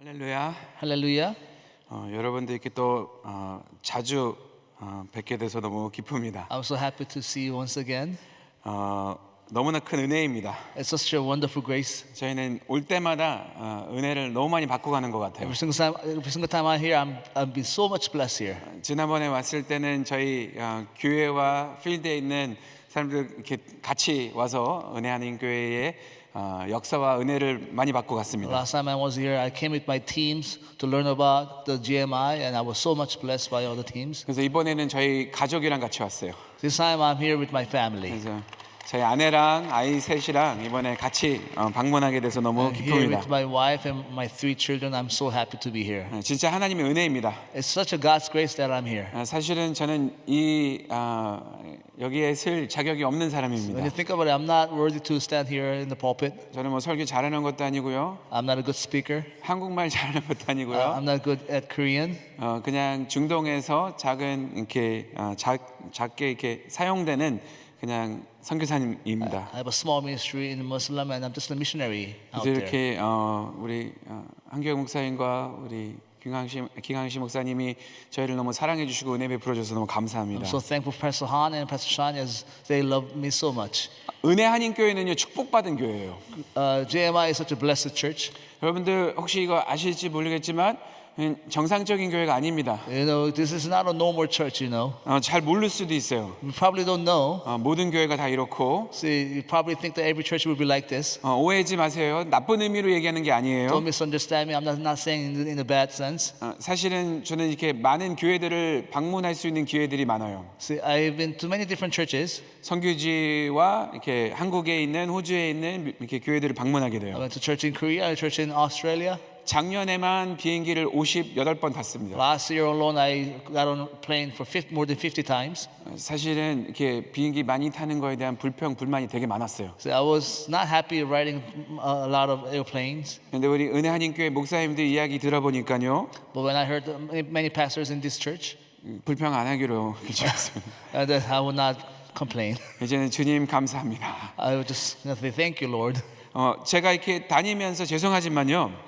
할렐루야. Hallelujah. 여러분들께 또 자주 뵙게 돼서 너무 기쁩니다. I'm so happy to see you once again. 너무나 큰 은혜입니다. It's such a wonderful grace. 저희는 올 때마다 은혜를 너무 많이 받고 가는 것 같아요. Every single time I'm here, I'm being so much blessed here. 지난번에 왔을 때는 저희 교회와 필드에 있는 사람들 이렇게 같이 와서 은혜하는 교회의 역사와 은혜를 많이 받고 갔습니다. Last time I was here, I came with my teams to learn about the GMI, and I was so much blessed by all the teams. 그래서 이번에는 저희 가족이랑 같이 왔어요. This time I'm here with my family. 그래서 저희 아내랑 아이 셋이랑 이번에 같이 방문하게 돼서 너무 Here 기쁩니다. with my wife and my 3 children, I'm so happy to be here. 진짜 하나님의 은혜입니다. It's such a God's grace that I'm here. 사실은 저는 여기에 쓸 자격이 없는 When 사람입니다. you think about it, I'm not worthy to stand here in the pulpit. 저는 뭐 설교 잘하는 것도 아니고요, I'm not a good speaker. 한국말 잘하는 것도 아니고요. I'm not good at Korean. 그냥 중동에서 작은 이렇게 작게 이렇게 사용되는 그냥 선교사님입니다. I have a small ministry in Muslim, and I'm just a missionary out 그래서 there. 이렇게 우리 한교영 목사님과 우리 김강시 목사님이 저희를 너무 사랑해 주시고 은혜 베풀어 주셔서 너무 감사합니다. I'm so thankful for Pastor Han and Pastor Sean as they love me so much. 은혜 한인 교회는요, 축복받은 교회예요. JMI is such a blessed church. 여러분들 혹시 이거 아실지 모르겠지만 정상적인 교회가 아닙니다. You know, this is not a normal church, you know. 잘 모를 수도 있어요. You probably don't know. 모든 교회가 다 이렇고. See, you probably think that every church will be like this. 오해하지 마세요. 나쁜 의미로 얘기하는 게 아니에요. Don't misunderstand me. I'm not saying in a bad sense. 사실은 저는 이렇게 많은 교회들을 방문할 수 있는 기회들이 많아요. See, I've been to many different churches. 선교지와 이렇게 한국에 있는, 호주에 있는 이렇게 교회들을 방문하게 I 돼요. went to church in Korea, a church in Australia. 작년에만 비행기를 58번 탔습니다. Last year alone, I got on a plane for more than 50 times. 사실은 이렇게 비행기 많이 타는 거에 대한 불만이 되게 많았어요. So I was not happy riding a lot of airplanes. 근데 우리 은혜 한인교회 목사님들 이야기 들어보니까요, But when I heard many pastors in this church, 불평 안 하기로 결정했습니다. that I would not complain. 이제는 주님 감사합니다. I would just say thank you, Lord. 제가 이렇게 다니면서 죄송하지만요,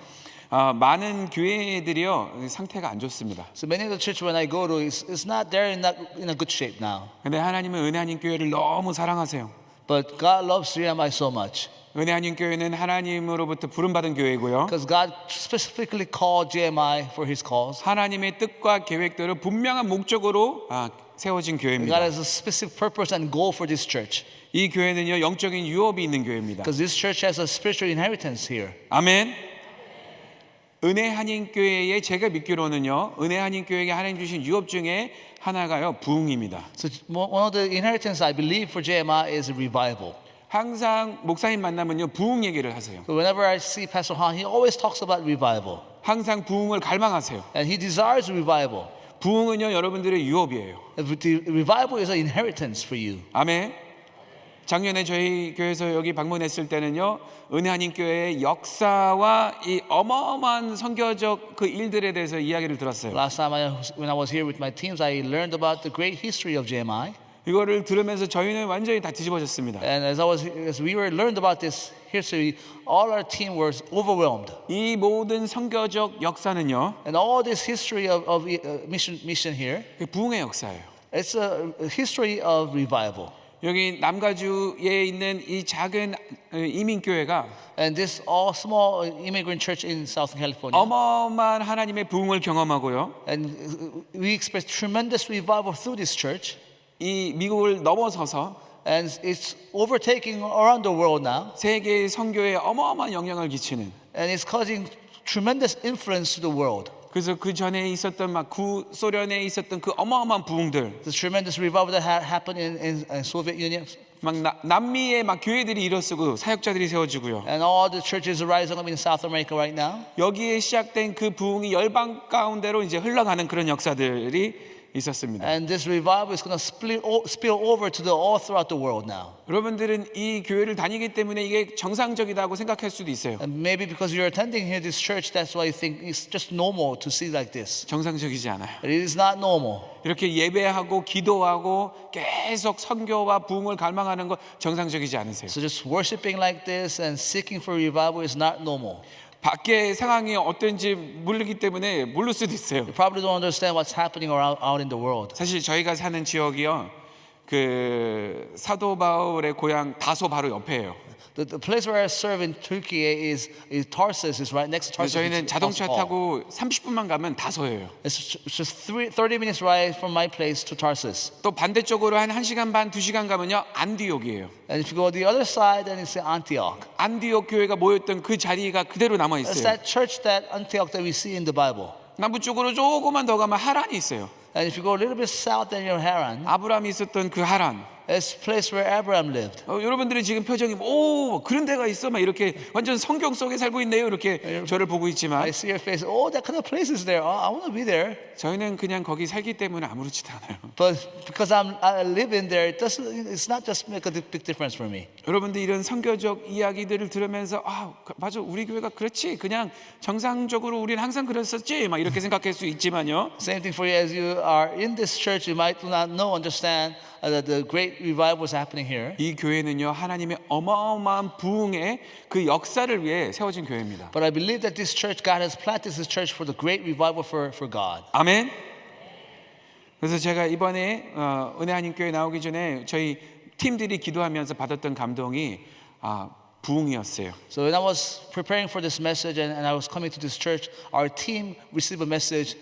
많은 교회들이요 상태가 안 좋습니다. So many of the church when I go to is not there in a good shape now. 근데 하나님은 은혜 한인 교회를 너무 사랑하세요. But God loves GMI so much 은혜 한인 교회는 하나님으로부터 부름받은 교회고요. because God specifically called GMI for His cause. 하나님의 뜻과 계획대로 분명한 목적으로 세워진 God 교회입니다. has a specific purpose and goal for this church 이 교회는요 영적인 유업이 있는 교회입니다. because this church has a spiritual inheritance here. 아멘. 은혜 한인 교회에 제가 믿기로는요, 은혜 한인 교회에게 하나님 주신 유업 중에 하나가요 부흥입니다. So one of the inheritance I believe for JMI is a revival. 항상 목사님 만나면요 부흥 얘기를 하세요. So whenever I see Pastor Han, he always talks about revival, 항상 부흥을 갈망하세요. and he desires revival. 부흥은요 여러분들의 유업이에요. The revival is an inheritance for you. 아멘. 작년에 저희 교회에서 여기 방문했을 때는요, 은혜 한인 교회의 역사와 이 어마어마한 선교적 그 일들에 대해서 이야기를 들었어요. Last time when I was here with my teams, I learned about the great history of JMI. 이거를 들으면서 저희는 완전히 다 뒤집어졌습니다. And as we learned about this history, all our team was overwhelmed. 이 모든 선교적 역사는요, And all this history of mission here, 부흥의 역사예요. it's a history of revival. 여기 남가주에 있는 이 작은 이민교회가 And this all small immigrant church in Southern California. 어마어마한 하나님의 부흥을 경험하고요. And we experience tremendous revival through this church. 이 미국을 넘어서서 And it's overtaking around the world now. 세계 선교에 어마어마한 영향을 끼치는. And it's causing tremendous influence to the world. 그래서 그 전에 있었던 막 구소련에 있었던 그 어마어마한 부흥들, The tremendous revival that happened in Soviet Union. 막 남미에 막 교회들이 일어서고 사역자들이 세워지고요. And all the churches rising up in South America right now. 여기에 시작된 그 부흥이 열방 가운데로 이제 흘러가는 그런 역사들이 있었습니다. And this revival is going to spill over to all throughout the world now. 여러분들은 이 교회를 다니기 때문에 이게 정상적이다고 생각할 수도 있어요. And maybe because you're attending here this church, that's why you think it's just normal to see like this. 정상적이지 않아요. But it is not normal. 이렇게 예배하고 기도하고 계속 선교와 부흥을 갈망하는 거 정상적이지 않으세요. So just worshiping like this and seeking for revival is not normal. 밖의 상황이 어떤지 모르기 때문에 모를 수도 있어요. You probably don't understand what's happening out in the world. 사실 저희가 사는 지역이요, 그 사도 바울의 고향 다소 바로 옆에요. The place where I serve in Turkey is Tarsus, is right next to 그래서 Tarsus. 저희는 which is 자동차 Paul. 타고 30분만 가면 다소예요. It's just 30 minutes ride from my place to Tarsus. 또 반대쪽으로 한 1시간 반, 2시간 가면요, 안디옥이에요. And if you go the other side, then it's Antioch. 안디옥 교회가 모였던 그 자리가 그대로 남아 It's 있어요. that church, that Antioch that we see in the Bible. 남부 쪽으로 조금만 더 가면 하란이 있어요. And if you go a little bit south, then you're Haran. 아브라함이 있었던 그 하란. It's a place where Abraham lived. 여러분들이 지금 표정이 오 그런 데가 있어 막 이렇게 완전 성경 속에 살고 있네요 이렇게 저를 보고 있지만 I see your face. Oh, that kind of place is there. Oh, I want to be there. 저희는 그냥 거기 살기 때문에 아무렇지도 않아요. But because I live in there, it's not just make a big difference for me. 여러분들 이런 선교적 이야기들을 들으면서 아 맞아 우리 교회가 그렇지 그냥 정상적으로 우리는 항상 그랬었지 막 이렇게 생각할 수 있지만요. Same thing for you as you are in this church. You might not understand that the great revival is happening here. 이 교회는요 하나님의 어마어마한 부흥의 그 역사를 위해 세워진 교회입니다. But I believe that this church, God has planted this church for the great revival for God. 아멘. 그래서 제가 이번에 은혜 한인 교회 나오기 전에 저희 팀들이 기도하면서 받았던 감동이 부흥이었어요. So when I was preparing for this message and I was coming to this church, our team received a message.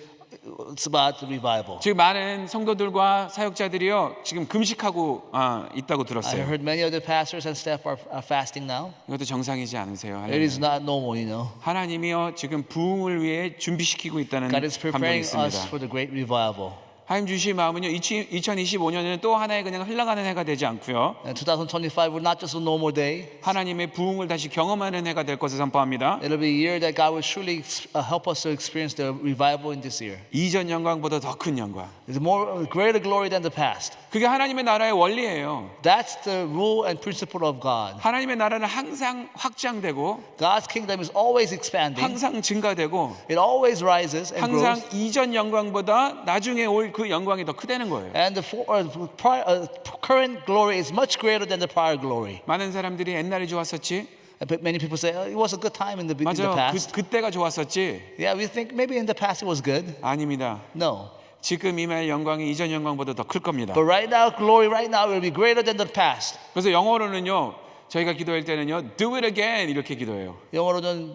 It's about the revival. 지금 많은 성도들과 사역자들이요 지금 금식하고 있다고 I 들었어요. heard many of the pastors and staff are fasting now. 이것도 정상이지 않으세요. It is not normal, you know. 하나님이요 지금 부흥을 위해 준비시키고 있다는 God is 감동이 preparing us 있습니다. for the great revival. 하나님 주신 마음은요 2025년에는 또 하나의 그냥 흘러가는 해가 되지 않고요 And 2025 will not just a normal day. 하나님의 부흥을 다시 경험하는 해가 될 것을 선포합니다. It'll be a year that God will surely help us to experience the revival in this year. 이전 영광보다 더 큰 영광. It's more greater glory than the past. 그게 하나님의 나라의 원리예요. That's the rule and principle of God. 하나님의 나라는 항상 확장되고 God's kingdom is always expanding. 항상 증가되고 It always rises and 항상 grows. 이전 영광보다 나중에 올 그 영광이 더 크다는 거예요. And the current glory is much greater than the prior glory. 많은 사람들이 옛날이 좋았었지. But many people say, it was a good time in the 맞아요. past. 그때가 좋았었지. Yeah, we think maybe in the past it was good. 아닙니다. No. 지금 임할 영광이 이전 영광보다 더 클 겁니다. But right now, glory right now will be greater than the past. 그래서 영어로는요. 저희가 기도할 때는요. Do it again 이렇게 기도해요. 영어로는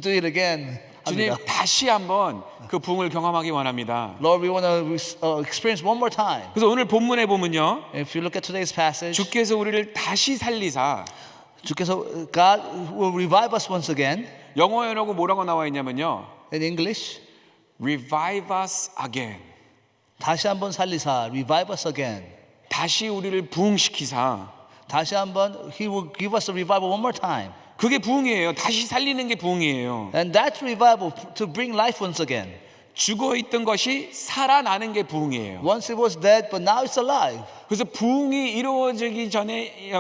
do it again. 주님 합니다. 다시 한번 그 부흥을 경험하기 원합니다. Lord, we want to experience one more time. 그래서 오늘 본문에 보면요. If you look at today's passage, 주께서 우리를 다시 살리사 주께서 God will revive us once again. 영어로고 뭐라고 나와 있냐면요. In English, Revive us again. 다시 한번 살리사, revive us again. 다시 우리를 부흥시키사. 다시 한번 He will give us a revival one more time. 그게 부흥이에요. 다시 살리는 게 부흥이에요. And that's revival to bring life once again. 죽어 있던 것이 살아나는 게 부흥이에요. Once it was dead, but now it's alive. 그래서 부흥이 이루어지기 전에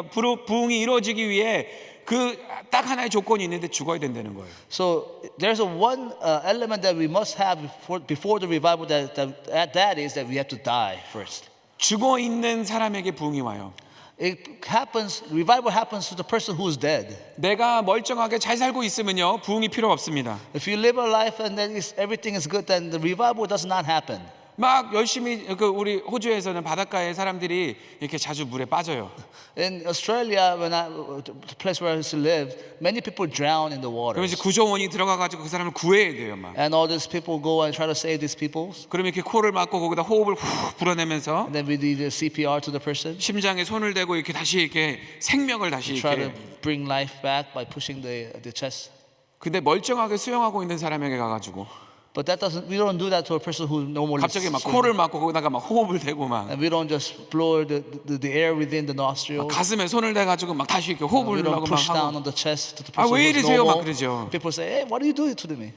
부흥이 이루어지기 위해 그 딱 하나의 조건이 있는데 죽어야 된다는 거예요. So there's one element that we must have before the revival. That is that we have to die first. 죽어 있는 사람에게 부흥이 와요. Revival happens to the person who is dead. 내가 멀쩡하게 잘 살고 있으면요 부흥이 필요 없습니다. If you live a life and then everything is good, then the revival does not happen. 막 열심히 우리 호주에서는 바닷가에 사람들이 이렇게 자주 물에 빠져요. In Australia, the place where I used to live, many people drown in the water. 그러면 이제 구조원이 들어가가지고 그 사람을 구해야 돼요, 막. And all these people go and try to save these people. 그러면 이렇게 코를 막고 거기다 호흡을 후 불어내면서 And then we do the CPR to the person. 심장에 손을 대고 이렇게 다시 이렇게 생명을 다시 Try to 이렇게. bring life back by pushing the chest. 근데 멀쩡하게 수영하고 있는 사람에게 가가지고 But we don't do that to a person who normally 갑자기 막 swims. 코를 막고 거기다가 막 호흡을 대고 막 And we don't just blow the air within the nostrils. 가슴에 손을 대가지고 막 다시 이렇게 We 호흡을 don't 하고 막 push down 하고 on the chest to the 아, person 왜 who's 이러세요? 막 normal. 그러죠. People say, hey, what are you doing to me?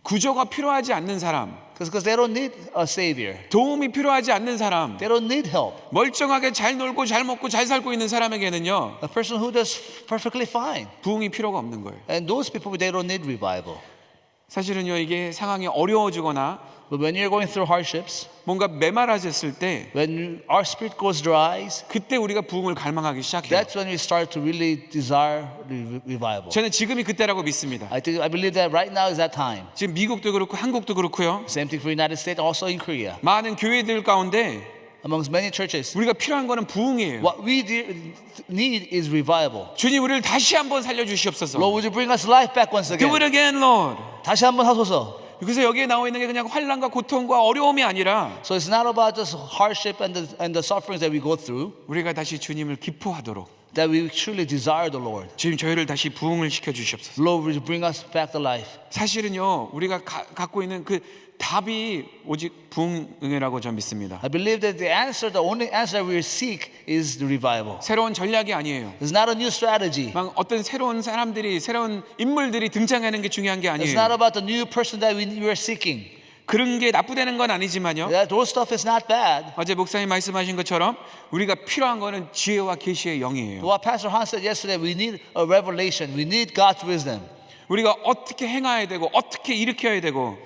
구조가 필요하지 않는 사람, Because they don't need a savior. 도움이 필요하지 않는 사람, They don't need help. 멀쩡하게 잘 놀고 잘 먹고 잘 살고 있는 사람에게는요 A person who does perfectly fine. 부흥이 필요가 없는 거예요. And those people, they don't need revival. 사실은요, 이게 상황이 어려워지거나 But when you're going through hardships, 뭔가 메마라졌을 때 our spirit goes dry, 그때 우리가 부흥을 갈망하기 시작해요. that's when we start to really desire revival. 저는 지금이 그때라고 믿습니다. I believe that right now is that time. 지금 미국도 그렇고 한국도 그렇고요. Same thing for the United States, also in Korea. 많은 교회들 가운데 Amongst many churches, 우리가 필요한 거는 부흥이에요. what we need is revival. 주님 우리를 다시 한번 살려주시옵소서. Lord, would you bring us life back once Do it again? again, Lord. 다시 한번 하소서. 그래서 여기에 나와 있는 게 그냥 환난과 고통과 어려움이 아니라 So it's not about just hardship and the sufferings that we go through, 우리가 다시 주님을 기뻐하도록 that we truly desire the Lord. 주님 저희를 다시 부흥을 시켜 주시옵소서. Lord, would you bring us back to life? 사실은요 우리가 갖고 있는 그 답이 오직 부흥이라고 저는 믿습니다. I believe that the only answer that we seek is the revival. 새로운 전략이 아니에요. It's not a new strategy. 막 어떤 새로운 사람들이 새로운 인물들이 등장하는 게 중요한 게 It's not 아니에요. about the new person that we are seeking. 그런 게 나쁘다는 건 아니지만요. Those stuff is not bad. 어제 목사님 말씀하신 것처럼 우리가 필요한 거는 지혜와 계시의 영이에요. What Pastor Han said yesterday, we need a revelation. We need God's wisdom. 우리가 어떻게 행해야 되고 어떻게 일으켜야 되고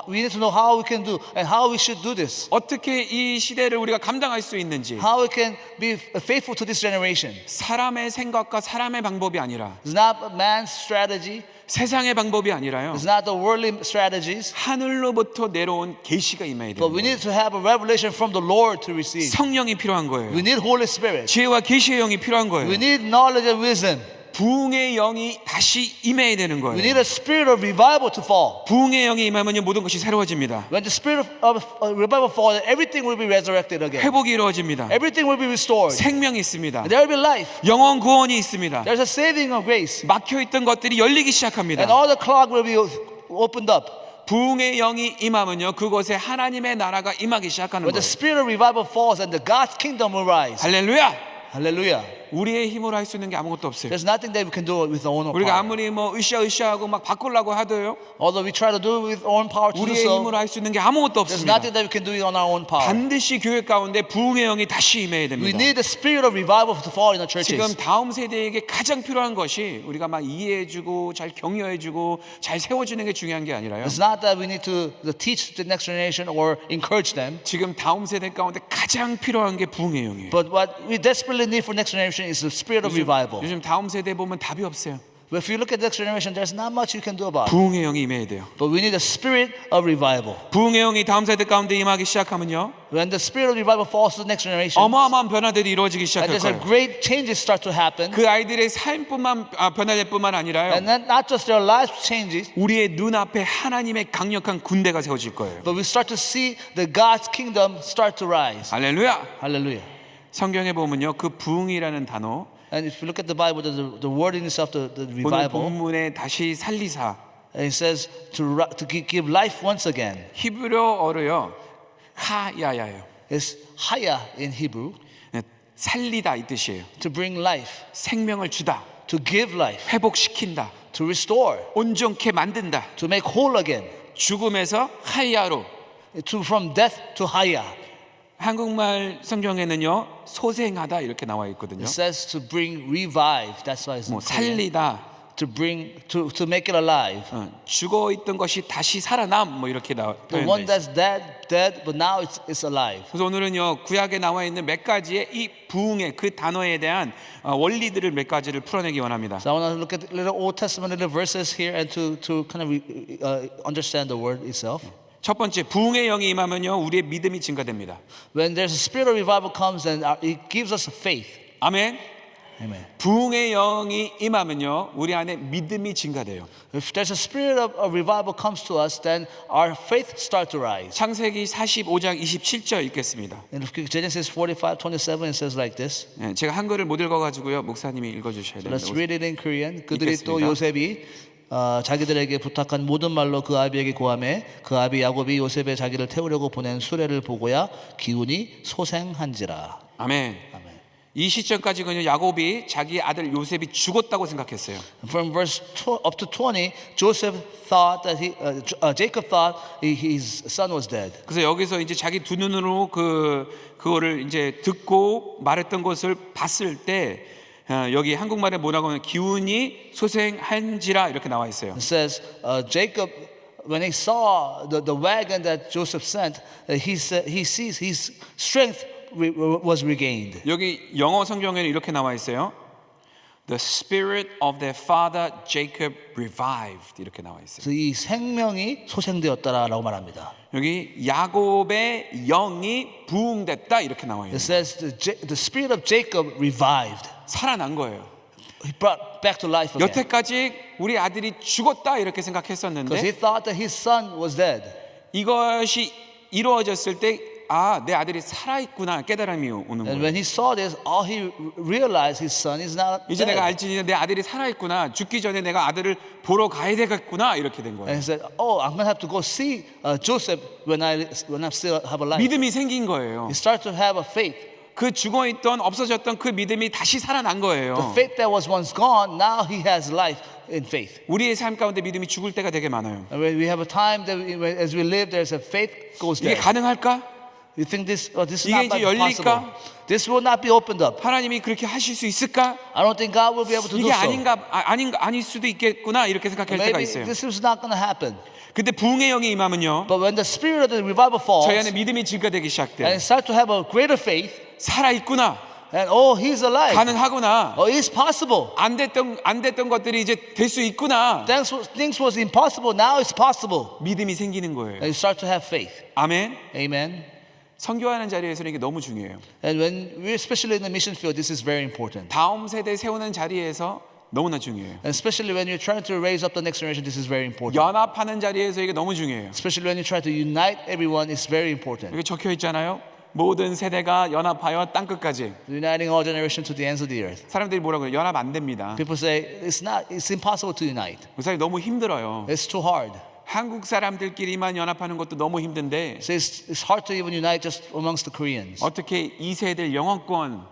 We need to know how we can do and how we should do this. 어떻게 이 시대를 우리가 감당할 수 있는지 How we can be faithful to this generation. 사람의 생각과 사람의 방법이 아니라 It's not man's strategy. 세상의 방법이 아니라요. It's not the worldly strategies. 하늘로부터 내려온 계시가 임해야 But 돼요. we need to have a revelation from the Lord to receive. 성령이 필요한 거예요. We need Holy Spirit. 지혜와 계시의 영이 필요한 We 거예요. need knowledge and wisdom. 부흥의 영이 다시 임해야 되는 We 거예요. need a spirit of revival to fall. 부흥의 영이 임하면 모든 것이 새로워집니다. When the spirit of revival falls, everything will be resurrected again. 회복이 이루어집니다. Everything will be restored. 생명이 있습니다. And there will be life. 영원 구원이 있습니다. There's a saving of grace. 막혀있던 것들이 열리기 시작합니다. And all the clog will be opened up. 부흥의 영이 임하면요 그곳에 하나님의 나라가 임하기 시작하는 When the 거예요. spirit of revival falls and the God's kingdom will rise. 할렐루야. Hallelujah. 우리의 힘으로 할 수 있는 게 아무것도 없어요. There's nothing that we can do with our own 우리가 power. 아무리 뭐 으쌰으쌰하고 막 바꾸려고 하도요 Although we try to do it with our own power to do 우리의 so, 힘으로 할 수 있는 게 아무것도 there's 없습니다. nothing that we can do on our own power. 반드시 교회 가운데 부흥의 영이 다시 임해야 We 됩니다. need the spirit of revival to fall in the churches. 지금 다음 세대에게 가장 필요한 것이 우리가 막 이해해주고 잘 격려해주고 잘 세워주는 게 중요한 게 아니라요. It's not that we need to teach the next generation or encourage them, 지금 다음 세대 가운데 가장 필요한 게 부흥의 영이에요. but what we desperately need for next generation is the spirit of revival. 요즘 다음 세대 보면 답이 없어요. But if you look at the next generation, there's not much you can do about it. 부흥의 영이 임해야 돼요. But we need a spirit of revival. 부흥의 영이 다음 세대 가운데 임하기 시작하면요 When the spirit of revival falls to the next generation, 어마어마한 변화들이 이루어지기 and 시작할 there's a 거예요. great changes start to happen, 그 아이들의 삶뿐만 변화될 뿐만 아니라요 and then not just their lives changes, 우리의 눈앞에 하나님의 강력한 군대가 세워질 거예요. but we start to see the God's kingdom start to rise. 할렐루야. Hallelujah. 성경에 보면요 그 부흥이라는 단어 And if you look at the Bible, the word in itself, the 오늘 revival, 본문에 다시 살리사 and it says to give life once again. 히브리어로요 하야야예요. It's haya in Hebrew, 살리다 이 뜻이에요. to bring life, 생명을 주다, to give life, 회복시킨다, to restore, 온전케 만든다. to make whole again, 죽음에서 하야로. from death to haya. 한국말 성경에는요 소생하다 이렇게 나와 있거든요. It says to bring revive. That's why it's in 뭐 Korean. 살리다, To bring to make it alive. 죽어 있던 것이 다시 살아남 뭐 이렇게 The one 표현돼 있어요. that's dead, but now it's alive. 그래서 오늘은요 구약에 나와 있는 몇 가지의 이 부흥의 그 단어에 대한 원리들을 몇 가지를 풀어내기 원합니다. So I want to look at little Old Testament little verses here and to kind of understand the word itself. 첫 번째 부흥의 영이 임하면요 우리의 믿음이 증가됩니다. When there's a spirit of revival comes, and it gives us faith. 아멘. Amen. 부흥의 영이 임하면요 우리 안에 믿음이 증가돼요. If there's a spirit of revival comes to us, then our faith start to rise. 창세기 45장 27절 읽겠습니다. In Genesis 45:27, it says like this. 제가 한글을 못 읽어가지고요 목사님이 읽어주셔야 Let's 됩니다. read it in Korean. 그들이 또 읽겠습니다. 요셉이 자기들에게 부탁한 모든 말로 그 아비에게 고하매 그 아비 야곱이 요셉의 자기를 태우려고 보낸 수레를 보고야 기운이 소생한지라. 아멘. 아멘. 이 시점까지는요 야곱이 자기 아들 요셉이 죽었다고 생각했어요. From verse up to 20, Joseph thought that Jacob thought his son was dead. 그래서 여기서 이제 자기 두 눈으로 그거를 이제 듣고 말했던 것을 봤을 때 여기 한국말에 뭐라고 하면 기운이 소생한지라 이렇게 나와 있어요. It says Jacob when he saw the wagon that Joseph sent, he sees his strength was regained. 여기 영어 성경에는 이렇게 나와 있어요. The spirit of their father Jacob revived 이렇게 나와 있어요. 그래서 이 생명이 소생되었다라고 말합니다. 여기 야곱의 영이 부흥됐다 이렇게 나와 It 있어요. says the spirit of Jacob revived. 살아난 거예요. He brought back to life again. 여태까지 우리 아들이 죽었다 이렇게 Because 생각했었는데 he thought that his son was dead. 이것이 이루어졌을 때 아, 내 아들이 살아있구나 깨달음이 오는 And 거예요. when he saw this, all he realized his son is not 이제 dead. 내가 알지 내 아들이 살아있구나. 죽기 전에 내가 아들을 보러 가야 되겠구나 이렇게 된 And 거예요. he said, "Oh, I'm gonna have to go see Joseph when I still have a life." 믿음이 생긴 거예요. He started to have a faith. 그 죽어있던 없어졌던 그 믿음이 다시 살아난 The 거예요. faith that was once gone, now he has life in faith. 우리의 삶 가운데 믿음이 죽을 때가 되게 많아요. And when we have a time that as we live, there's a faith goes 이게 there. 가능할까? You think this is 이게 not 이제 possible? 열릴까? This will not be opened up. 하나님이 그렇게 하실 수 있을까? I don't think God will be able to do 이게 so. 아닐 수도 있겠구나 이렇게 생각할 때가 Maybe 있어요. this is not going to happen. 근데 부흥의 영이 임하면요, But when the spirit of the revival falls, 저희 안에 믿음이 증가되기 and 시작돼요. start to have a greater faith, 살아 있구나, and oh, he's alive. 가능하구나, Oh, it's possible. 안 됐던 것들이 이제 될 수 있구나. Things was impossible. Now it's possible. 믿음이 생기는 거예요. And you start to have faith. 아멘. Amen. 선교하는 자리에서는 이게 너무 중요해요. And when we're especially in the mission field, this is very important. 다음 세대 세우는 자리에서 너무나 중요해요. And especially when you're trying to raise up the next generation, this is very important. 연합하는 자리에서 이게 너무 중요해요. Especially when you try to unite everyone, it's very important. 여기 적혀 있잖아요. 모든 세대가 연합하여 땅 끝까지. Uniting all generations to the ends of the earth. 사람들이 뭐라고 해요? 연합 안 됩니다. People say it's impossible to unite. 그 사람이 너무 힘들어요. It's too hard. 한국 사람들끼리만 연합하는 것도 너무 힘든데 So it's hard to even unite just amongst the Koreans. 어떻게 이 세대 영어권,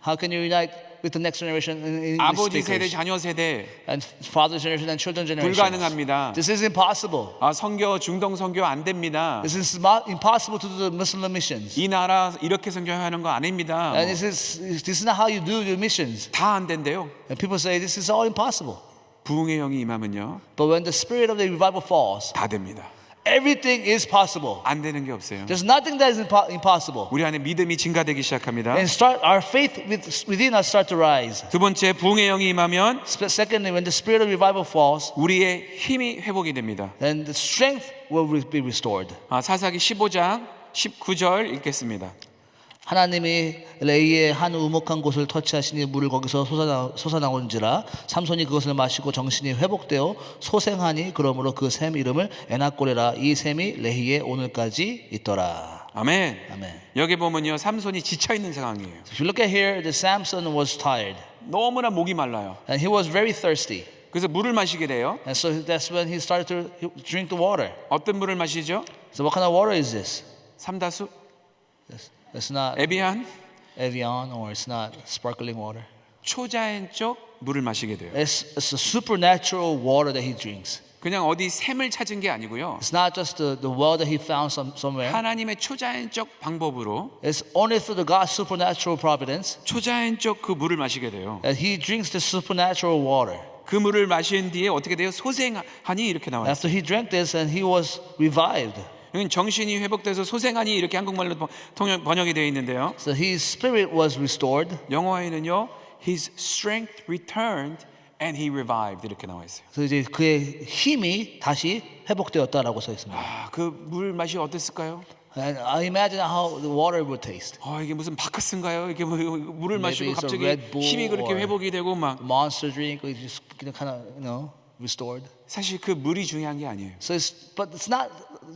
How can you unite with the next generation in 아버지 세대, speakers 자녀 세대 and father generation and children generation? 불가능합니다. This is impossible. 선교 중동 선교 안 됩니다. This is impossible to do the Muslim missions. 이 나라 이렇게 선교하는 거 아닙니다. And this is not how you do your missions. 다 안 된대요. And people say this is all impossible. 부흥의 영이 임하면요, But when the spirit of the revival falls, 다 됩니다. everything is possible. 안 되는 게 없어요. There's nothing that is impossible. 우리 안에 믿음이 증가되기 시작합니다. And our faith within us start to rise. 두 번째, 부흥의 영이 임하면 Secondly, when the spirit of revival falls, 우리의 힘이 회복이 됩니다. then the strength will be restored. 사사기 15장 19절 읽겠습니다. 하나님이 레이의 한 우목한 곳을 터치하시니 물을 거기서 솟아나온지라 삼손이 그것을 마시고 정신이 회복되어 소생하니 그러므로 그 샘 이름을 에나꼬레라. 이 샘이 레히에 오늘까지 있더라. 아멘. 아멘. 여기 보면요, 삼손이 지쳐 있는 상황이에요. If you look at here, the Samson was tired 너무나 목이 말라요. and he was very thirsty. 그래서 물을 마시게 돼요. And so that's when he started to drink the water. 어떤 물을 마시죠? So what kind of water is this? 삼다수, It's not 에비안, Evian or it's not sparkling water. 초자연 쪽 물을 마시게 돼요. It's a supernatural water that he drinks. 그냥 어디 샘을 찾은 게 아니고요. It's not just the well that he found somewhere. 하나님의 초자연적 방법으로 It's only through the God's supernatural providence 초자연적 그 물을 마시게 돼요. that he drinks the supernatural water. 그 물을 마신 뒤에 어떻게 돼요? 소생하니 이렇게 나와요. After he drank this and he was revived. 여기 정신이 회복돼서 소생하니 이렇게 한국말로 번역이 되어 있는데요. So his spirit was restored. 영어에는요, his strength returned and he revived 이렇게 나와 있어요. 그래서 이제 그의 힘이 다시 회복되었다라고 써 있습니다. 그 물 맛이 어땠을까요? And I imagine how the water would taste. 이게 무슨 바카스인가요? 이게 물을 마시고 Maybe it's a 갑자기 Red Bull 힘이 그렇게 or 회복이 되고 막 Monster drink, or just kind of restored. 사실 그 물이 중요한 게 아니에요. So but it's not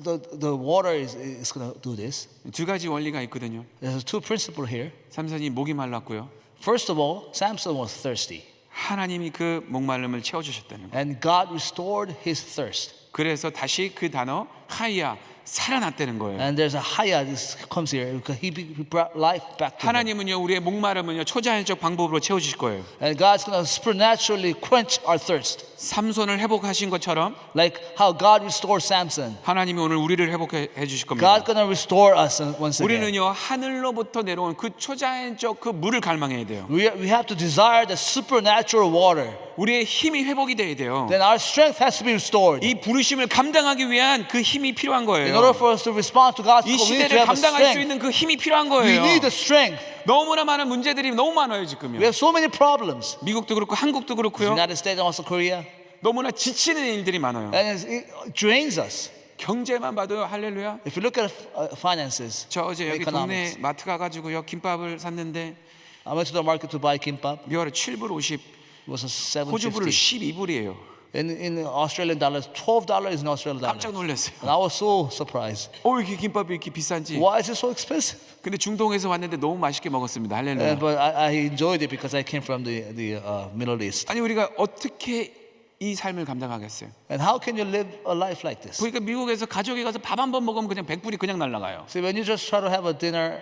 the water is going to do this. 두 가지 원리가 있거든요. There's two principles here. 삼손이 목이 말랐고요. First of all, Samson was thirsty, 하나님이 그 목마름을 채워주셨다는 거예요. and God restored his thirst. 그래서 다시 그 단어 하이야 살아났다는 거예요. And there's a haya. This comes here because he brought life back to him. 하나님은요, 우리의 목마름은요 초자연적 방법으로 채워주실 거예요. And God's going to supernaturally quench our thirst. 삼손을 회복하신 것처럼 Like how God restored Samson. 하나님이 오늘 우리를 회복해 주실 겁니다. God's gonna restore us once again. 우리는요 하늘로부터 내려온 그 초자연적 그 물을 갈망해야 돼요. We have to desire the supernatural water. 우리의 힘이 회복이 돼야 돼요. Then our strength has to be restored. 이 부르심을 감당하기 위한 그 힘이 필요한 In order 거예요. for us to respond to God's 이 call, we need to 시대를 have a 감당할 수 strength. 있는 그 힘이 필요한 We 거예요. need the strength. 너무나 많은 문제들이 너무 많아요 We 지금요. have so many problems. 미국도 그렇고 한국도 The 그렇고요. United States and also Korea. 너무나 지치는 일들이 많아요. And it drains us. 경제만 봐도요 할렐루야. If you look at finances, 저 어제 여기 economics. 동네 마트 가가지고요 김밥을 샀는데 I went to the market to buy kimbap. 미화로 7불 50, It was 호주불은 $7.50. 12불이에요. In Australian dollars, $12 in Australian 깜짝 dollars. 놀랐어요. And I was so surprised. 이렇게 김밥이 이렇게 비싼지. Why is it so expensive? 근데 중동에서 왔는데 너무 맛있게 먹었습니다. 할렐루야. But I enjoyed it because I came from the Middle East. 아니 우리가 어떻게 이 삶을 감당하겠어요? And how can you live a life like this? 그러니까 미국에서 가족이 가서 밥 한 번 먹으면 그냥 100불이 그냥 날라가요. See, when you just try to have a dinner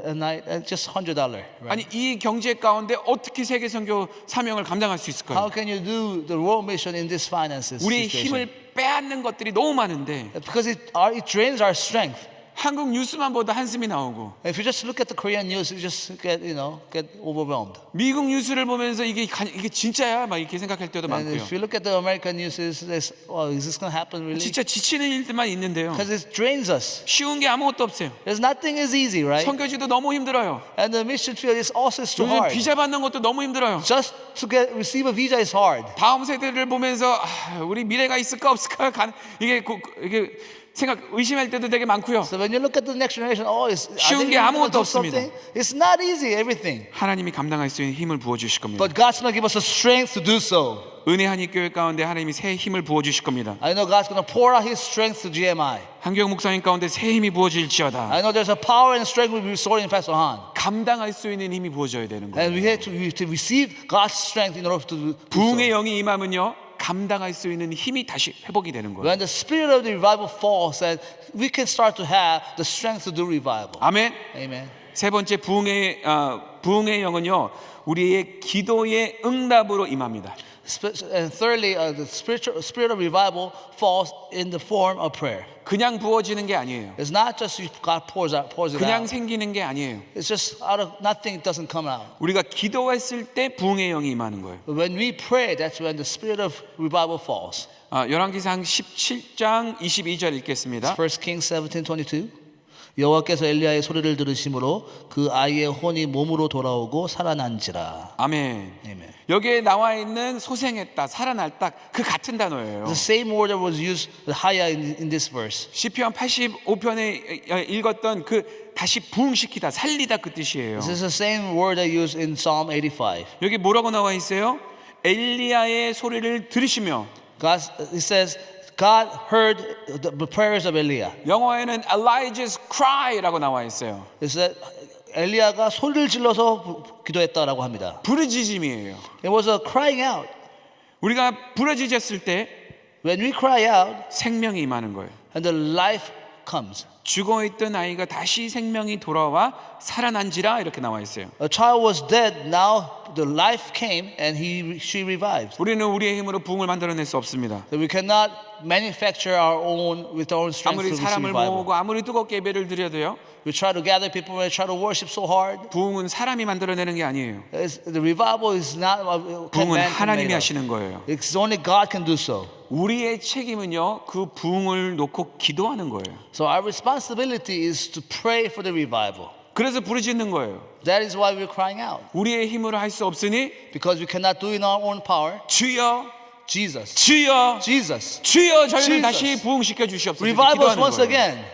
a night, it's just $100. Right? 아니 이 경제 가운데 어떻게 세계 선교 사명을 감당할 수 있을까요? How can you do the world mission in this finances 우리의 situation? 힘을 빼앗는 것들이 너무 많은데 Because it drains our strength. 한국 뉴스만 보다 한숨이 나오고 If you just look at the Korean news, you just get overwhelmed. 미국 뉴스를 보면서 이게 진짜야? 막 이렇게 생각할 때도 And 많고요. if you look at the American news, is this going to happen really? 진짜 지치는 일들만 있는데요. Because it drains us. 쉬운 게 아무것도 없어요. There's nothing is easy, right? 선교지도 너무 힘들어요. And the mission field is also too 요즘 hard. 비자 받는 것도 너무 힘들어요. Just to receive a visa is hard. 다음 세대를 보면서 우리 미래가 있을까 없을까 이게 의심할 때도 되게 많고요. So when you look at the next generation, 쉬운 게 아무것도 없습니다. It's not easy, everything. 하나님이 감당할 수 있는 힘을 부어 주실 겁니다. But God's going to give us the strength to do so. 은혜 한입 교회 가운데 하나님이 새 힘을 부어 주실 겁니다. I know God's going to pour out His strength to GMI. 한경 목사님 가운데 새 힘이 부어질지어다. I know there's a power and strength will be restored in Pastor Han. 감당할 수 있는 힘이 부어져야 되는 거예요. And we have to receive God's strength in order to do 부흥의 so. 영이 임하면요 감당할 수 있는 힘이 다시 회복이 되는 거예요. When the spirit of the revival falls, then we can start to have the strength to do revival. 아멘. Amen. 세 번째 부흥의 영은요 우리의 기도의 응답으로 임합니다. And thirdly, the spirit of revival falls in the form of prayer. 그냥 부어지는 게 아니에요. It's not just God pours it 그냥 out. 생기는 게 아니에요. It's just out of nothing, it doesn't come out. 우리가 기도했을 때 부흥의 영이 임하는 거예요. But when we pray, that's when the spirit of revival falls. 열왕기상 17장 22절 읽겠습니다. 1 Kings 17:22. 여호와께서 엘리야의 소리를 들으심으로 그 아이의 혼이 몸으로 돌아오고 살아난지라. 아멘. Amen. 여기에 나와 있는 소생했다, 살아났다 그 같은 단어예요. The same word that was used higher in this verse. 시편 85편에 읽었던 그 다시 부흥시키다, 살리다 그 뜻이에요. This is the same word that used in Psalm 85. 여기 뭐라고 나와 있어요? 엘리야의 소리를 들으시며. It says God heard the prayers of Eliah. 영어에는 Elijah's cry라고 나와 있어요. It said 엘리야가 소리를 질러서 기도했다라고 합니다. 부르짖음이에요. It was a crying out. 우리가 부르짖었을 때 When we cry out, 생명이 임하는 거예요. and the life comes. 죽어있던 아이가 다시 생명이 돌아와 살아난지라 이렇게 나와 있어요. A child was dead, now the life came and she revived. 우리는 우리의 힘으로 부흥을 만들어낼 수 없습니다. So we cannot manufacture our own with our own strength 아무리 to receive 사람을 revival. 모으고 아무리 뜨겁게 예배를 드려도요. We try to gather people, we try to worship so hard. 부흥은 사람이 만들어내는 게 아니에요. The revival is not 부흥은 man can 하나님이 make 하시는 거예요. it. It's only God can do so. 우리의 책임은요 그 부흥을 놓고 기도하는 거예요. So our responsibility is to pray for the revival. 그래서 부르짖는 거예요. That is why we're crying out. 우리의 힘으로 할 수 없으니 Because we cannot do it in our own power. 주여, Jesus. 주여, Jesus. 주여 저희를 Jesus. 다시 부흥시켜 주시옵소서. Revive us 기도하는 once 거예요. again.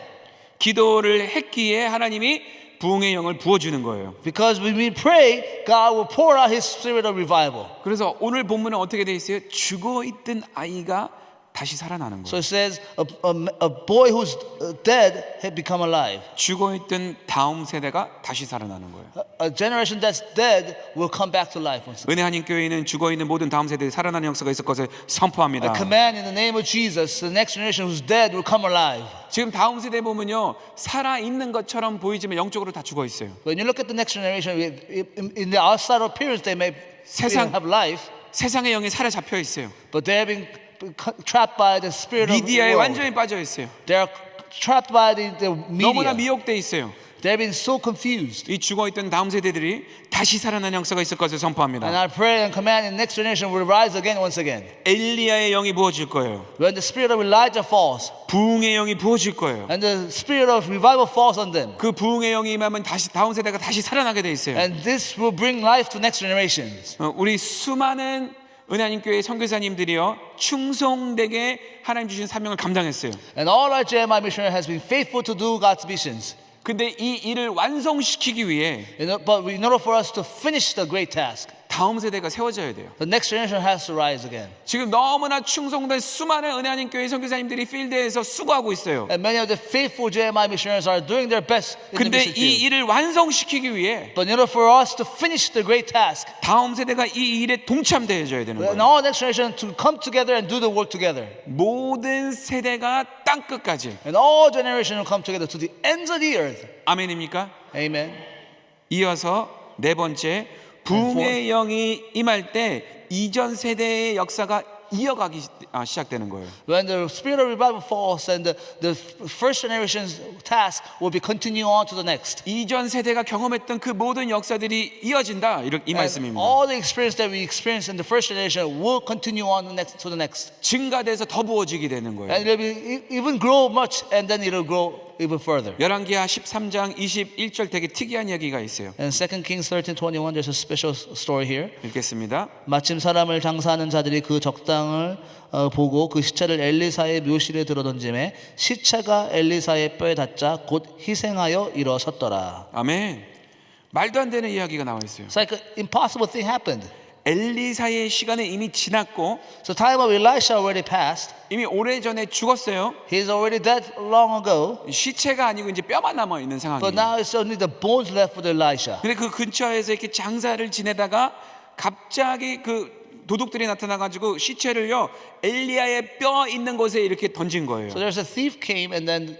기도를 했기에 하나님이 부흥의 영을 부어주는 거예요. Because when we pray, God will pour out His spirit of revival. 그래서 오늘 본문은 어떻게 돼 있어요? 죽어 있던 아이가 다시 살아나는 So 거예요. it says a boy who's dead had become alive. 죽어 있던 다음 세대가 다시 살아나는 거예요. A generation that's dead will come back to life once again. 은혜 한인 교회는 죽어 있는 모든 다음 세대에 살아나는 역사가 있을 것을 선포합니다. I command in the name of Jesus, the next generation who's dead will come alive. 지금 다음 세대 보면요 살아 있는 것처럼 보이지만 영적으로 다 죽어 있어요. When you look at the next generation, in the outside appearance, they may 세상- have life. 세상의 영에 사로잡혀 있어요. but they're being trapped by the spirit of the 미디어에 world. 완전히 빠져 있어요. They're trapped by the 너무나 media. 미혹돼 있어요. They've been so confused. 이 죽어있던 다음 세대들이 다시 살아난 역사가 있을 것을 And 선포합니다. I pray and command in next generation will rise again once again. 엘리야의 영이 부어질 거예요. When the spirit of Elijah falls 부흥의 영이 부어질 거예요. and the spirit of revival falls on them. 그 부흥의 영이 임하면 다시 다음 세대가 다시 살아나게 돼 있어요. And this will bring life to next generations. 우리 수많은 은혜하님 교회 선교사님들이요 충성되게 하나님 주신 사명을 감당했어요. And all our JMI missionary has been faithful to do God's missions. 근데 이 일을 완성시키기 위해 But in order for us to finish the great task, 다음 세대가 세워져야 돼요. the next generation has to rise again. 지금 너무나 충성된 수많은 은혜하님 교회 선교사님들이 필드에서 수고하고 있어요. And many of the faithful JMI missionaries are doing their best in the 근데 mission 이 field. 일을 완성시키기 위해 But in order for us to finish the great task, 다음 세대가 이 일에 동참되어줘야 되는 and 거예요. all next generation to come together and do the work together. 모든 세대가 땅 끝까지. And all generations will come together to the ends of the earth. 아멘입니까? Amen. 이어서 네 번째 부흥의 영이 임할 때 이전 세대의 역사가 이어가기 시작되는 거예요. When the spirit of revival falls, and the first generation's task will be continuing on to the next. 이전 세대가 경험했던 그 모든 역사들이 이어진다 이 And 말씀입니다. all the experience that we experienced in the first generation will continue on to the next. 증가돼서 더 부어지게 되는 거예요. And it will even grow much, and then it will grow even further. 열왕기하 13장 21절 되게 특이한 이야기가 있어요. And 2 Kings 13:21, there's a special story here. 읽겠습니다. 마침 사람을 장사하는 자들이 그 적당을 보고 그 시체를 엘리사의 묘실에 들어 던짐에 시체가 엘리사의 뼈에 닿자 곧 희생하여 일어섰더라. 아멘. 말도 안 되는 이야기가 나와 있어요. It's like an impossible thing happened. 엘리사의 시간은 이미 지났고 So time of Elisha already passed. 이미 오래전에 죽었어요. He's already dead long ago. 시체가 아니고 이제 뼈만 남아 있는 But 상황이에요. now it's only the bones left with Elisha. 근데 그 근처에서 이렇게 장사를 지내다가 갑자기 그 도둑들이 나타나가지고 시체를요 엘리야의 뼈 있는 곳에 이렇게 던진 거예요. So there's a thief came, and then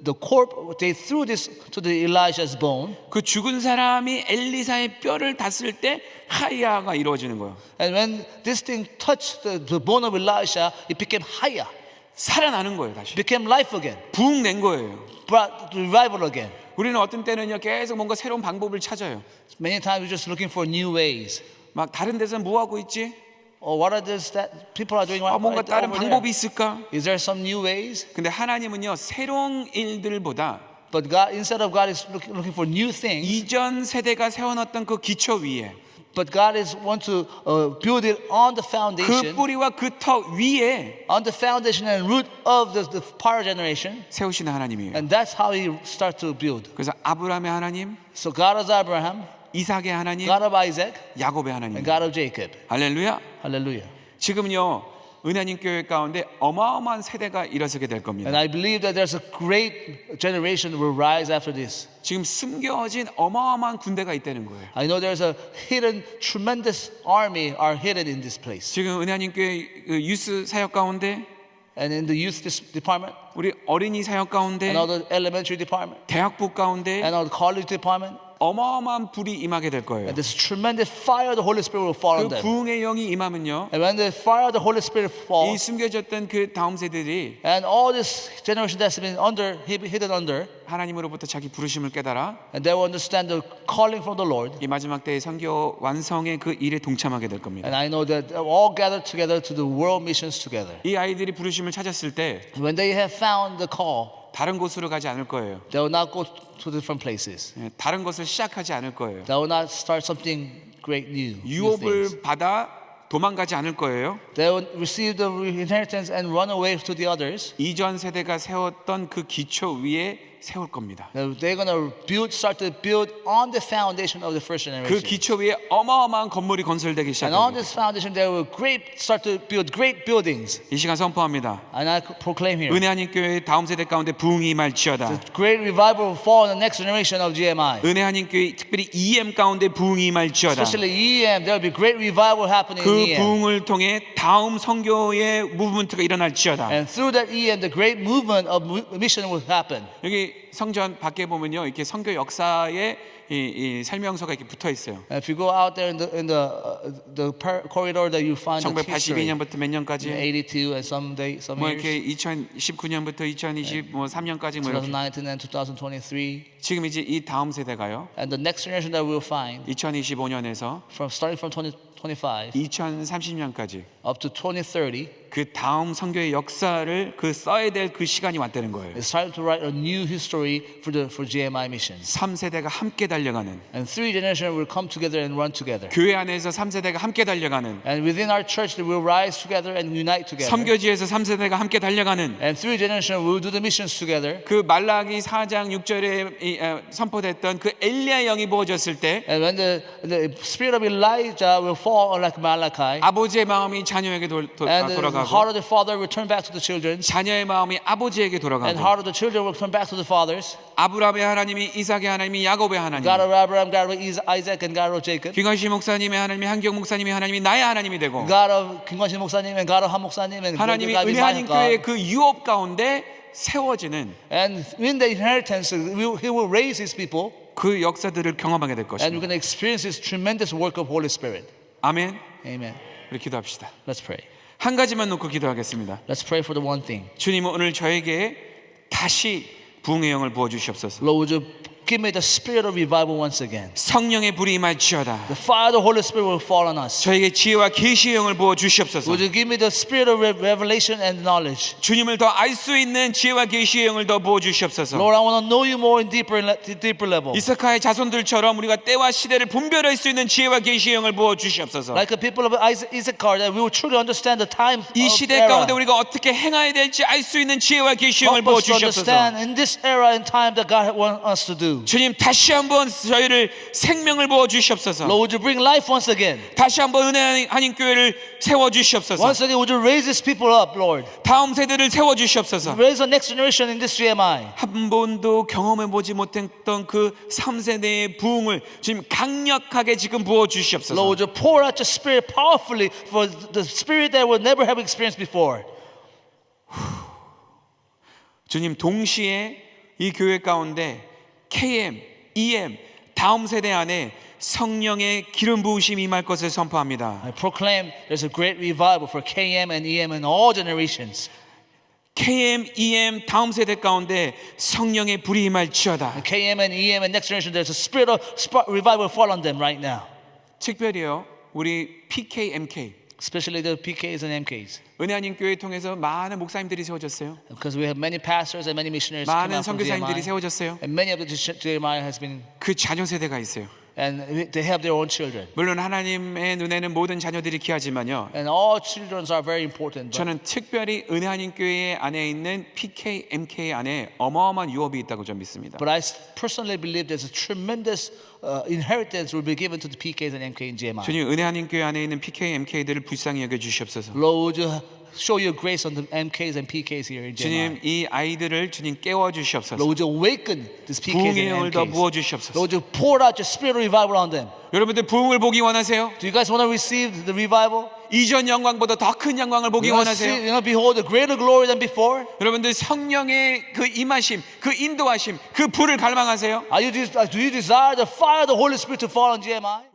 the corpse, they threw this to the Elisha's bone. 그 죽은 사람이 엘리사의 뼈를 닿았을 때 하야가 이루어지는 거예요. And when this thing touched the bone of Elisha, it became higher, 살아나는 거예요 다시. became life again, 부흥 낸 거예요. brought revival again. 우리는 어떤 때는요 계속 뭔가 새로운 방법을 찾아요. Many times we're just looking for new ways. 막 다른 데서는 뭐 하고 있지? Or what are this that people are doing right 뭔가 다른 over 방법이 there? 있을까? Is there some new ways? 근데 하나님은요 새로운 일들보다 But God, instead of God is looking for new things, 이전 세대가 세워놨던 그 기초 위에 but God is want to build it on the 그 foundation, 뿌리와 그 터 위에 on the foundation and root of the prior generation, 세우시는 하나님이에요. and that's how He start to build. 그래서 아브라함의 하나님, So God is Abraham, 이삭의 하나님, God of Isaac, 야곱의 하나님. and God of Jacob. 할렐루야. Hallelujah. 지금요 은혜님 교회 가운데 어마어마한 세대가 일어서게 될 겁니다. And I believe that there's a great generation will rise after this. 지금 숨겨진 어마어마한 군대가 있다는 거예요. I know there's a hidden, tremendous army are hidden in this place. 지금 은혜님 교회 그 유스 사역 가운데, And in the youth department, 우리 어린이 사역 가운데, and all the elementary department, 대학부 가운데 and all the college department, 어마어마한 불이 임하게 될 거예요. and this tremendous fire of the Holy Spirit will fall on 그 them. 부흥의 영이 임하면요, And when the fire of the Holy Spirit 이 falls, 숨겨졌던 그 다음 세대들이 and all this generation that's been hidden under, 하나님으로부터 자기 부르심을 깨달아 and they will understand the calling from the Lord. 이 마지막 때의 선교 완성의 그 일에 동참하게 될 겁니다. And I know that they're all gathered together to the world missions together. 이 아이들이 부르심을 찾았을 때 When they have found the call, 다른 곳으로 가지 않을 거예요. they will not go to different places. 예, 다른 것을 시작하지 않을 거예요. They will not start something great new. New things. 유업을 받아 도망가지 않을 거예요. They will receive the inheritance and run away to the others. 이전 세대가 세웠던 그 기초 위에 세울 겁니다. They're going to start to build on the foundation of the first 그 generation. 기초 위에 어마어마한 건물이 건설되기 And on 시작합니다. this foundation, they will start to build great buildings. 이 시간 선포합니다. And I proclaim here, 은혜 한인 교회 다음 세대 가운데 부흥이 임할지어다. great revival will fall on the next generation of GMI. 은혜 한인 교회 특별히 EM 가운데 부흥이 임할지어다. Especially EM, there will be great revival happening 그 and 그 EM. 부흥을 통해 다음 선교의 무브먼트가 일어날지어다. And through that EM, the great movement of mission will happen. 여기 성전 밖에 보면요, 이렇게 선교 역사의 이 설명서가 이렇게 붙어 있어요. And if you go out there in the corridor that you find the history, 1982년부터 몇 년까지, 82 and some 뭐 years, 이렇게 2019년부터 2023년까지 뭐 이렇게. 2019 and 2023, 지금 이제 이 다음 세대가요, and the next generation that we'll find 2025년에서 starting from 2025 2030년까지 up to 2030 그 다음 선교의 역사를 그 써야 될 그 시간이 왔다는 거예요. is time to write a new history for GMI missions. 3세대가 함께 달려가는, And three generations will come together and run together. 교회 안에서 3세대가 함께 달려가는, And within our church, they will rise together and unite together. 선교지에서 3세대가 함께 달려가는, And three generations will do the missions together. 그 말라기 4장 6절에 선포됐던 그 엘리야 영이 부어졌을 때 And when the spirit of Elijah will fall like Malachi, 아버지의 마음이 자녀에게 and the 돌아가고 heart of the father will turn back to the children, 자녀의 마음이 아버지에게 and 돌아가고 heart of the children will turn back to the fathers. 아브라함의 하나님이 이삭의 하나님이 야곱의 하나님, God of Abraham, God of Isaac, and God of Jacob. 김관식 목사님의 하나님이 한경 목사님의 하나님이 나의 하나님이 되고 God of 김관신 목사님 and God of 한 목사님 and 하나님이 God of 은혜 my 한인 God. 교회의 그 유업 가운데 세워지는 And in the inheritance, He will raise His people, 그 역사들을 경험하게 될 and 것입니다. we're going to experience His tremendous work of Holy Spirit. 아멘. Amen. 우리 기도합시다. Let's pray. 한 가지만 놓고 기도하겠습니다. Let's pray for the one thing. 주님, 오늘 저에게 다시 부흥의 영을 부어 주시옵소서. Lord, would you give me the spirit of revival once again? 성령의 불이 임할지어다. The fire of the Holy Spirit will fall on us. 저에게 지혜와 계시의 영을 부어 주시옵소서. Would you give me the spirit of revelation and knowledge? 주님을 더 알 수 있는 지혜와 계시의 영을 더 부어 주시옵소서. Lord, I want to know you more in deeper level. 이사카의 자손들처럼 우리가 때와 시대를 분별할 수 있는 지혜와 계시의 영을 부어 주시옵소서. Like the people of Issachar, that we will truly understand the time 이 of 시대 era. 가운데 우리가 어떻게 행해야 될지 알 수 있는 지혜와 계시의 영을 Help 부어 us to 주시옵소서. understand in this era and time that God wants us to do. 주님, 다시 한번 저희를 생명을 부어 주시옵소서. Lord, would you bring life once again? 다시 한번 은혜 한인 교회를 세워 주시옵소서. Once again, would you raise these people up, Lord? 다음 세대를 세워 주시옵소서. Raise the next generation in this GMI. 한 번도 경험해 보지 못했던 그 3세대의 부흥을 지금 강력하게 지금 부어 주시옵소서. Lord, would you pour out your spirit powerfully for the spirit that will never have experienced before. 주님, 동시에 이 교회 가운데 KM, EM 다음 세대 안에 성령의 기름 부으심이 임할 것을 선포합니다. I proclaim there's a great revival for KM and EM in all generations. KM, EM 다음 세대 가운데 성령의 불이 임할지어다. KM and EM and next generation, there's a spirit of revival fall on them right now. 특별히요, 우리 PK, MK Especially the PKs and MKs. 은혜 한인 교회 통해서 많은 목사님들이 세워졌어요. Because we have many pastors and many missionaries come 많은 out from 선교사님들이 GMI. 세워졌어요. And many of the GMI has been, 그 자녀 세대가 있어요. and they have their own children. 물론 하나님의 눈에는 모든 자녀들이 귀하지만요, And all children are very important. But 저는 특별히 은혜 한인 교회 안에 있는 PK, MK 안에 어마어마한 유업이 있다고 좀 믿습니다. I personally believe there's a tremendous inheritance will be given to the PKs and MK in GMI. 주님, 은혜 한인 교회 안에 있는 PK, MK들을 불쌍히 여겨 주시옵소서. Lord, would you show your grace on the MKs and PKs here in GMI? 주님, 이 아이들을 주님 깨워 주시옵소서. Lord, would you awaken these PKs 부흥의 and 영을 더 부어 MKs? 주시옵소서. Lord, would you pour out your spirit of revival on them? 여러분들 부흥을 보기 원하세요? Do you guys want to receive the revival? 이전 영광보다 더 큰 영광을 보기 You want to 원하세요? behold the greater glory than before? 여러분들 성령의 그 임하심, 그 인도하심, 그 불을 갈망하세요? Do you desire the fire of the Holy Spirit to fall on GMI?